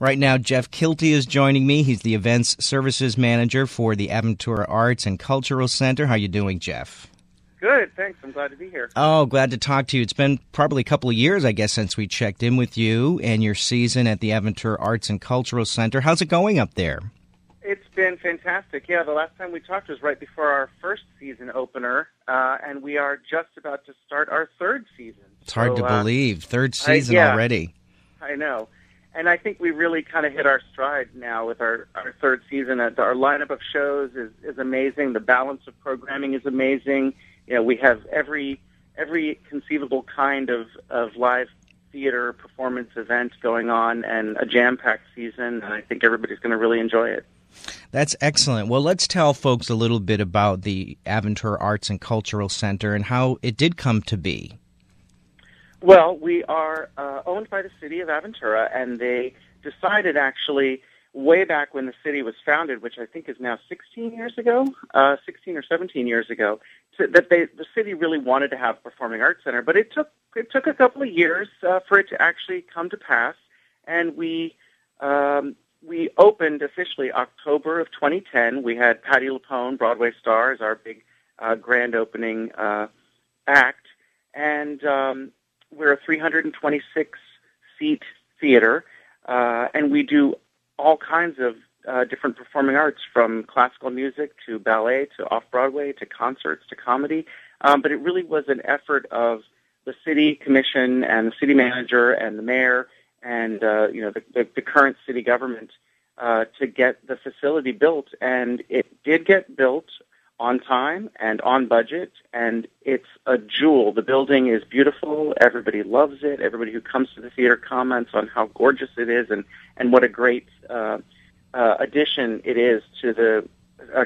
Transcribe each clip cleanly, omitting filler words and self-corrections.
Right now, Jeff Kilty is joining me. He's the Events Services Manager for the Aventura Arts and Cultural Center. How you doing, Jeff? Good, thanks. I'm glad to be here. Oh, glad to talk to you. It's been probably a couple of years, I guess, since we checked in with you and your season at the Aventura Arts and Cultural Center. How's it going up there? It's been fantastic. Yeah, the last time we talked was right before our first season opener, and we are just about to start our third season. It's hard to believe. Third season already. I know. And I think we really kind of hit our stride now with our third season. Our lineup of shows is amazing. The balance of programming is amazing. You know, we have every conceivable kind of live theater performance event going on, and a jam-packed season, and I think everybody's going to really enjoy it. That's excellent. Well, let's tell folks a little bit about the Aventura Arts and Cultural Center and how it did come to be. Well, we are owned by the city of Aventura, and they decided actually way back when the city was founded, which I think is now 16 years ago, 16 or 17 years ago, that the city really wanted to have a performing arts center, but it took a couple of years for it to actually come to pass, and we opened officially October of 2010. We had Patti LuPone, Broadway star, as our big grand opening act, and we're a 326-seat theater, and we do all kinds of different performing arts, from classical music to ballet to off-Broadway to concerts to comedy. But it really was an effort of the city commission and the city manager and the mayor and the current city government to get the facility built. And it did get built on time and on budget, and it's a jewel. The building is beautiful. Everybody loves it. Everybody who comes to the theater comments on how gorgeous it is and what a great addition it is to the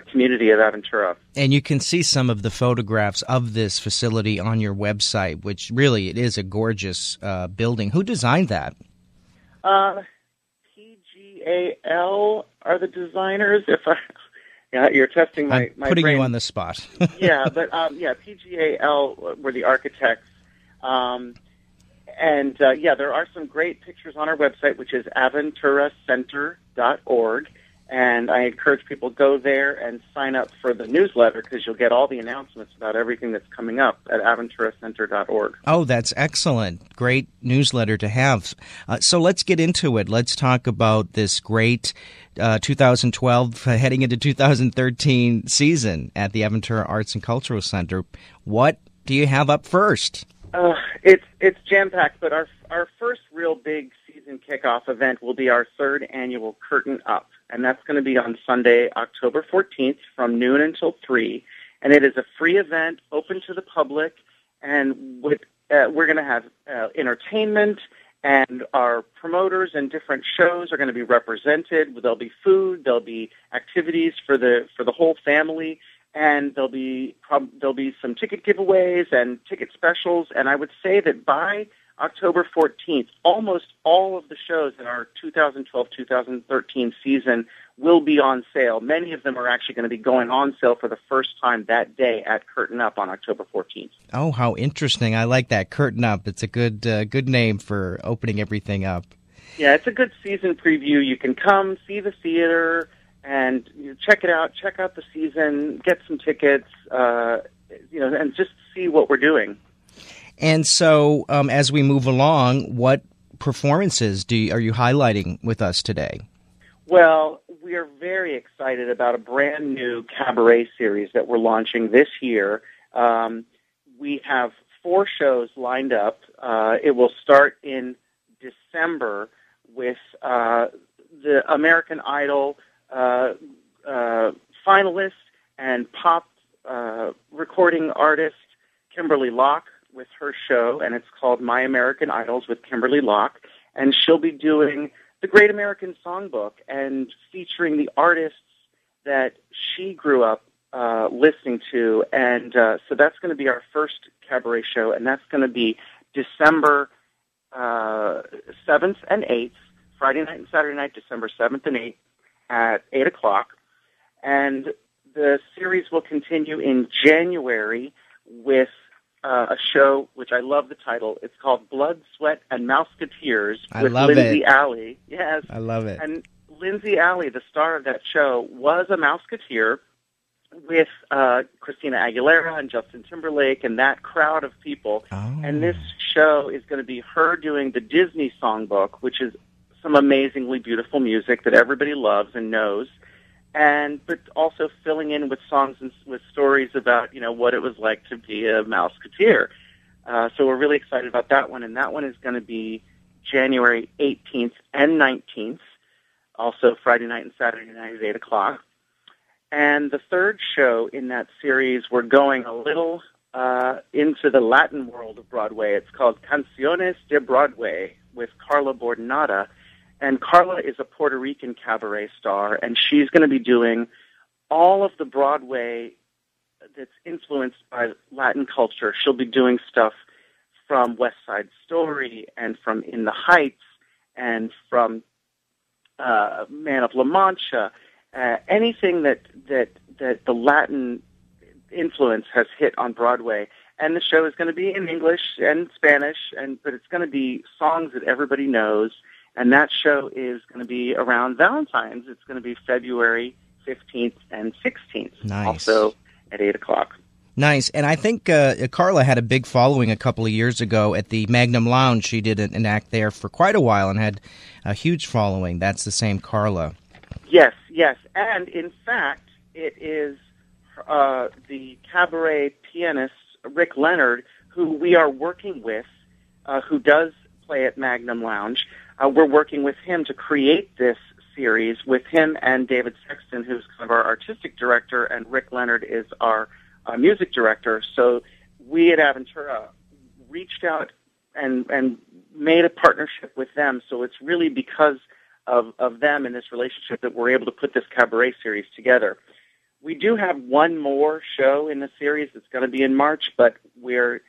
community of Aventura. And you can see some of the photographs of this facility on your website, which really, it is a gorgeous building. Who designed that? PGAL are the designers. Yeah, you're testing my putting brain. You on the spot. Yeah, but PGAL were the architects. There are some great pictures on our website, which is aventuracenter.org. And I encourage people to go there and sign up for the newsletter, because you'll get all the announcements about everything that's coming up at aventuracenter.org. Oh, that's excellent. Great newsletter to have. So let's get into it. Let's talk about this great 2012 heading into 2013 season at the Aventura Arts and Cultural Center. What do you have up first? It's jam-packed, but our first real big season kickoff event will be our third annual Curtain Up, and that's going to be on Sunday, October 14th from noon until 3, and it is a free event open to the public, and we're going to have entertainment, and our promoters and different shows are going to be represented. There'll be food, there'll be activities for the whole family, and there'll be some ticket giveaways and ticket specials. And I would say that by October 14th, almost all of the shows in our 2012-2013 season will be on sale. Many of them are actually going to be going on sale for the first time that day at Curtain Up on October 14th. Oh, how interesting. I like that, Curtain Up. It's a good name for opening everything up. Yeah, it's a good season preview. You can come, see the theater, and check it out. Check out the season, get some tickets, and just see what we're doing. And so, as we move along, what performances are you highlighting with us today? Well, we are very excited about a brand new Cabaret Series that we're launching this year. We have 4 shows lined up. It will start in December with the American Idol finalist and pop recording artist Kimberly Locke with her show, and it's called My American Idols with Kimberly Locke, and she'll be doing the Great American Songbook and featuring the artists that she grew up listening to, and so that's going to be our first cabaret show, and that's going to be December 7th and 8th, Friday night and Saturday night, December 7th and 8th at 8 o'clock, and the series will continue in January with a show which I love the title. It's called Blood, Sweat, and Mouseketeers with love Lindsay it. Alley. Yes, I love it. and Lindsay Alley, the star of that show, was a Mouseketeer with Christina Aguilera and Justin Timberlake and that crowd of people. Oh. And this show is going to be her doing the Disney songbook, which is some amazingly beautiful music that everybody loves and knows, but also filling in with songs and with stories about, what it was like to be a Mouseketeer. So we're really excited about that one, and that one is going to be January 18th and 19th, also Friday night and Saturday night at 8 o'clock. And the third show in that series, we're going a little into the Latin world of Broadway. It's called Canciones de Broadway with Carla Bordenada. And Carla is a Puerto Rican cabaret star, and she's going to be doing all of the Broadway that's influenced by Latin culture. She'll be doing stuff from West Side Story and from In the Heights and from Man of La Mancha. Anything that the Latin influence has hit on Broadway. And the show is going to be in English and Spanish, but it's going to be songs that everybody knows. And that show is going to be around Valentine's. It's going to be February 15th and 16th. Nice. Also at 8 o'clock. Nice. And I think Carla had a big following a couple of years ago at the Magnum Lounge. She did an act there for quite a while and had a huge following. That's the same Carla. Yes. And in fact, it is the cabaret pianist Rick Leonard, who we are working with, who does play at Magnum Lounge. We're working with him to create this series with him and David Sexton, who's kind of our artistic director, and Rick Leonard is our music director. So we at Aventura reached out and made a partnership with them. So it's really because of them and this relationship that we're able to put this cabaret series together. We do have one more show in the series that's going to be in March, but we're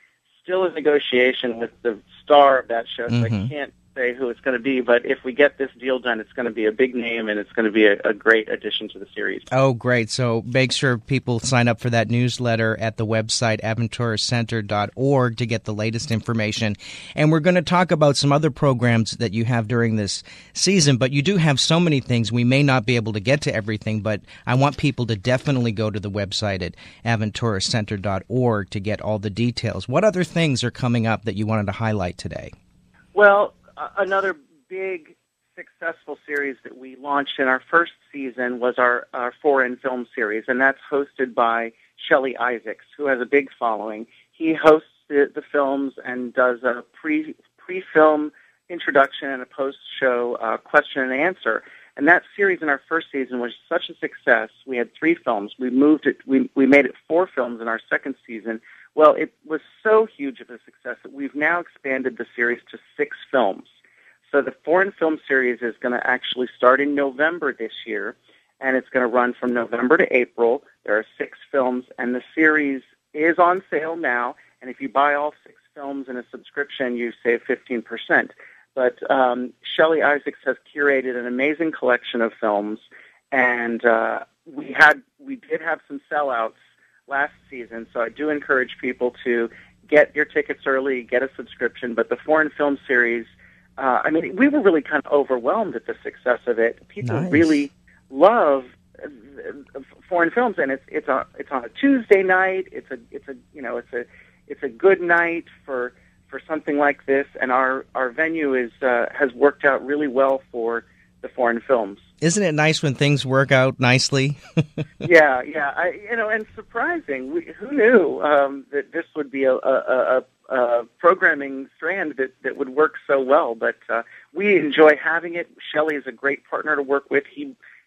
still in negotiation with the star of that show, so I can't say who it's going to be, but if we get this deal done, it's going to be a big name, and it's going to be a great addition to the series. Oh, great. So make sure people sign up for that newsletter at the website, aventuracenter.org, to get the latest information. And we're going to talk about some other programs that you have during this season, but you do have so many things. We may not be able to get to everything, but I want people to definitely go to the website at aventuracenter.org to get all the details. What other things are coming up that you wanted to highlight today? Well, another big successful series that we launched in our first season was our foreign film series, and that's hosted by Shelley Isaacs, who has a big following. He hosts the films and does a pre-film introduction and a post-show question and answer. And that series in our first season was such a success. We had 3 films. We made it 4 films in our second season. Well, it was so huge of a success that we've now expanded the series to 6 films. So the foreign film series is going to actually start in November this year, and it's going to run from November to April. There are 6 films, and the series is on sale now. And if you buy all 6 films in a subscription, you save 15%. But Shelley Isaacs has curated an amazing collection of films, and we did have some sellouts last season, so I do encourage people to get your tickets early, get a subscription. But the foreign film series, we were really kind of overwhelmed at the success of it. People really love foreign films, and it's on a Tuesday night. It's a good night for something like this, and our venue has worked out really well for the foreign films. Isn't it nice when things work out nicely? Yeah. And surprising. Who knew that this would be a programming strand that would work so well? But we enjoy having it. Shelley is a great partner to work with.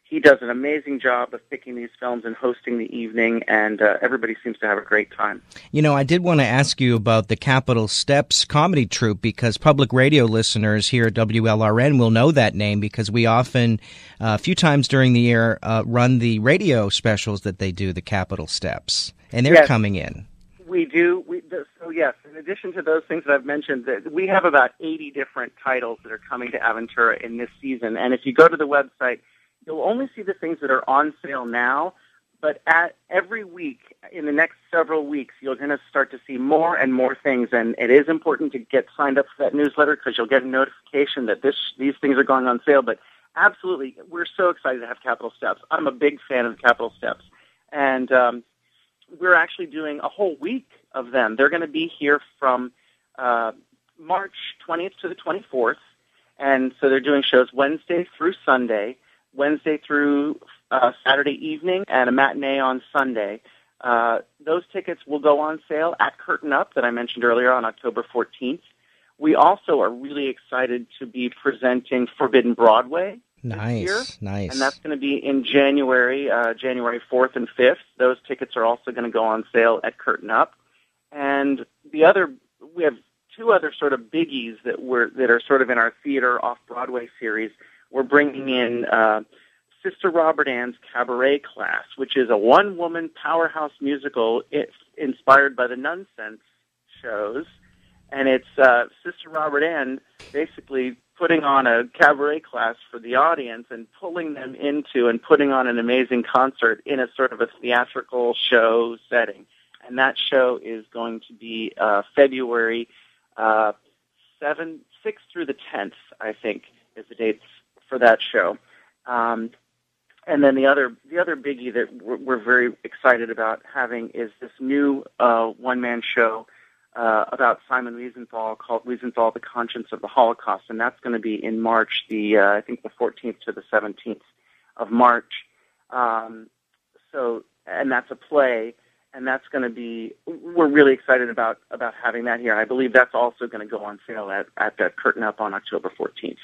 He does an amazing job of picking these films and hosting the evening, and everybody seems to have a great time. I did want to ask you about the Capitol Steps comedy troupe, because public radio listeners here at WLRN will know that name, because we often, a few times during the year, run the radio specials that they do, the Capitol Steps, and they're coming in. We do. So yes, in addition to those things that I've mentioned, we have about 80 different titles that are coming to Aventura in this season, and if you go to the website, you'll only see the things that are on sale now, But every week, in the next several weeks, you're going to start to see more and more things. And it is important to get signed up for that newsletter because you'll get a notification that these things are going on sale. But absolutely, we're so excited to have Capitol Steps. I'm a big fan of the Capitol Steps. And we're actually doing a whole week of them. They're going to be here from March 20th to the 24th. And so they're doing shows Wednesday through Sunday, Wednesday through Saturday evening, and a matinee on Sunday. Those tickets will go on sale at Curtain Up that I mentioned earlier on October 14th. We also are really excited to be presenting Forbidden Broadway this year. Nice. And that's going to be in January, January 4th and 5th. Those tickets are also going to go on sale at Curtain Up. And we have two other sort of biggies that are sort of in our theater off-Broadway series. We're bringing in Sister Robert Ann's Cabaret Class, which is a one-woman powerhouse musical inspired by the Nonsense shows. And it's Sister Robert Ann basically putting on a cabaret class for the audience and pulling them into and putting on an amazing concert in a sort of a theatrical show setting. And that show is going to be February 6th through the 10th, I think, is the dates for that show. And then the other biggie that we're very excited about having is this new one-man show about Simon Wiesenthal called Wiesenthal, The Conscience of the Holocaust, and that's going to be in March, I think the 14th to the 17th of March. And that's a play, and that's going to be, we're really excited about having that here. I believe that's also going to go on sale at the Curtain Up on October 14th.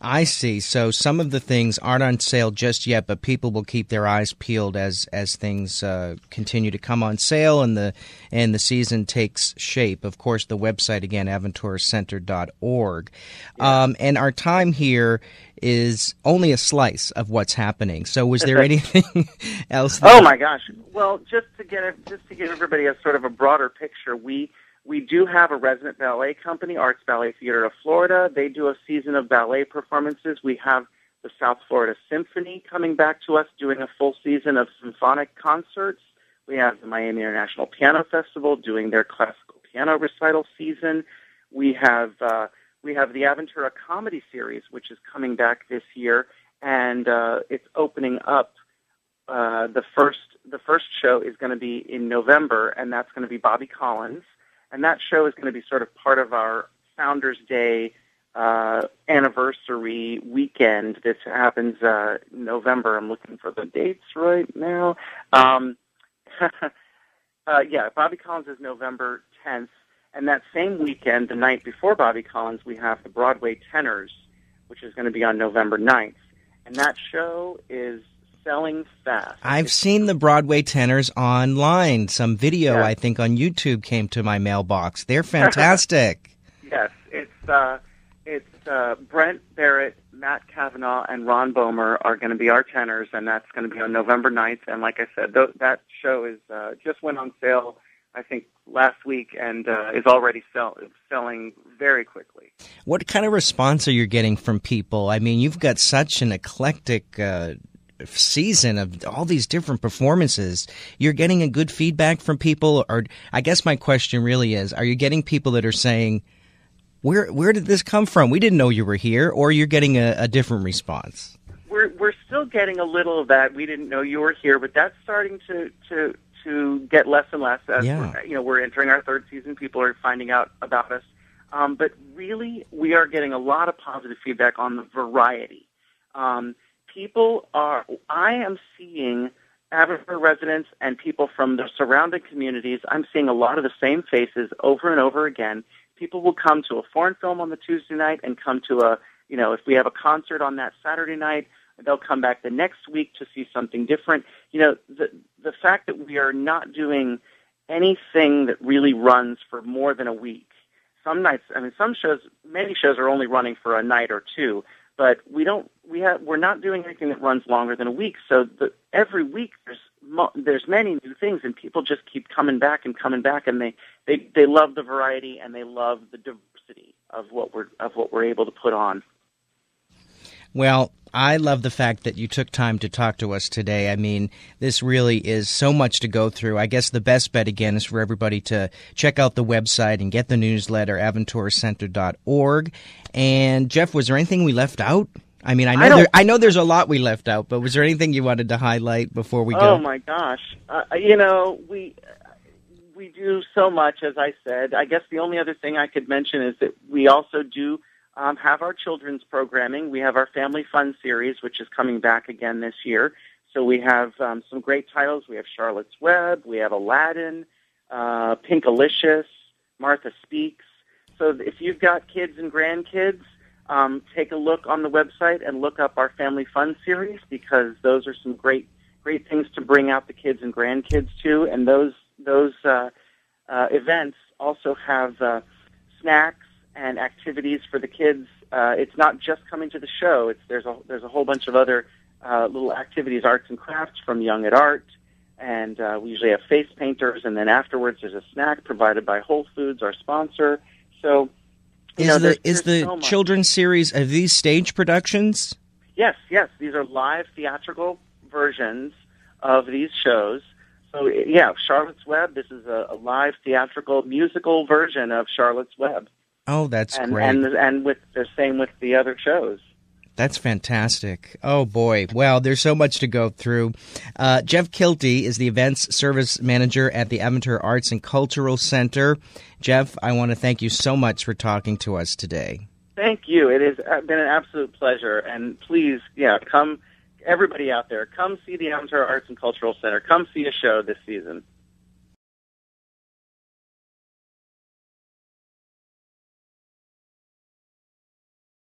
I see. So some of the things aren't on sale just yet, but people will keep their eyes peeled as things continue to come on sale and the season takes shape. Of course, the website, again, aventuracenter.org. Yeah. And our time here is only a slice of what's happening. So was there anything else? Oh, my gosh. Well, just to give everybody a sort of a broader picture, we do have a resident ballet company, Arts Ballet Theater of Florida. They do a season of ballet performances. We have the South Florida Symphony coming back to us doing a full season of symphonic concerts. We have the Miami International Piano Festival doing their classical piano recital season. We have the Aventura Comedy Series, which is coming back this year, and it's opening up. The first show is going to be in November, and that's going to be Bobby Collins. And that show is going to be sort of part of our Founders Day anniversary weekend. This happens November. I'm looking for the dates right now. Bobby Collins is November 10th. And that same weekend, the night before Bobby Collins, we have the Broadway Tenors, which is going to be on November 9th. And that show is selling fast. I've seen the Broadway Tenors online. Some video, I think, on YouTube came to my mailbox. They're fantastic. Yes, it's Brent Barrett, Matt Kavanaugh, and Ron Bomer are going to be our tenors, and that's going to be on November 9th. And like I said, that show is just went on sale, I think, last week, and is already selling very quickly. What kind of response are you getting from people? I mean, you've got such an eclectic season of all these different performances. You're getting a good feedback from people, or I guess my question really is, are you getting people that are saying, where did this come from? We didn't know you were here, or you're getting a different response? We're still getting a little of that. We didn't know you were here, but that's starting to get less and less as we're entering our third season. People are finding out about us. But really, we are getting a lot of positive feedback on the variety. I am seeing Aventura residents and people from the surrounding communities. I'm seeing a lot of the same faces over and over again. People will come to a foreign film on the Tuesday night and come to if we have a concert on that Saturday night, they'll come back the next week to see something different. The fact that we are not doing anything that really runs for more than a week. Some nights, many shows are only running for a night or two. But we're not doing anything that runs longer than a week. So every week there's many new things, and people just keep coming back, and they love the variety, and they love the diversity of what we're able to put on. Well, I love the fact that you took time to talk to us today. I mean, this really is so much to go through. I guess the best bet, again, is for everybody to check out the website and get the newsletter, aventuracenter.org. And, Jeff, was there anything we left out? I mean, I know there's a lot we left out, but was there anything you wanted to highlight before we go? Oh, my gosh. We do so much, as I said. I guess the only other thing I could mention is that we also do have our children's programming. We have our Family Fun series, which is coming back again this year. So we have some great titles. We have Charlotte's Web, we have Aladdin, Pinkalicious, Martha Speaks. So if you've got kids and grandkids, take a look on the website and look up our Family Fun series, because those are some great things to bring out the kids and grandkids to. And those events also have snacks and activities for the kids. It's not just coming to the show. There's a whole bunch of other little activities, arts and crafts from Young at Art, and we usually have face painters, and then afterwards there's a snack provided by Whole Foods, our sponsor. So, is the children's series, are these stage productions? Yes. These are live theatrical versions of these shows. So, yeah, Charlotte's Web, this is a live theatrical musical version of Charlotte's Web. Oh, that's great. And with the same with the other shows. That's fantastic. Oh, boy. Well, there's so much to go through. Jeff Kilty is the Events Service Manager at the Aventura Arts and Cultural Center. Jeff, I want to thank you so much for talking to us today. Thank you. It has been an absolute pleasure. And please, come, everybody out there, come see the Aventura Arts and Cultural Center. Come see a show this season.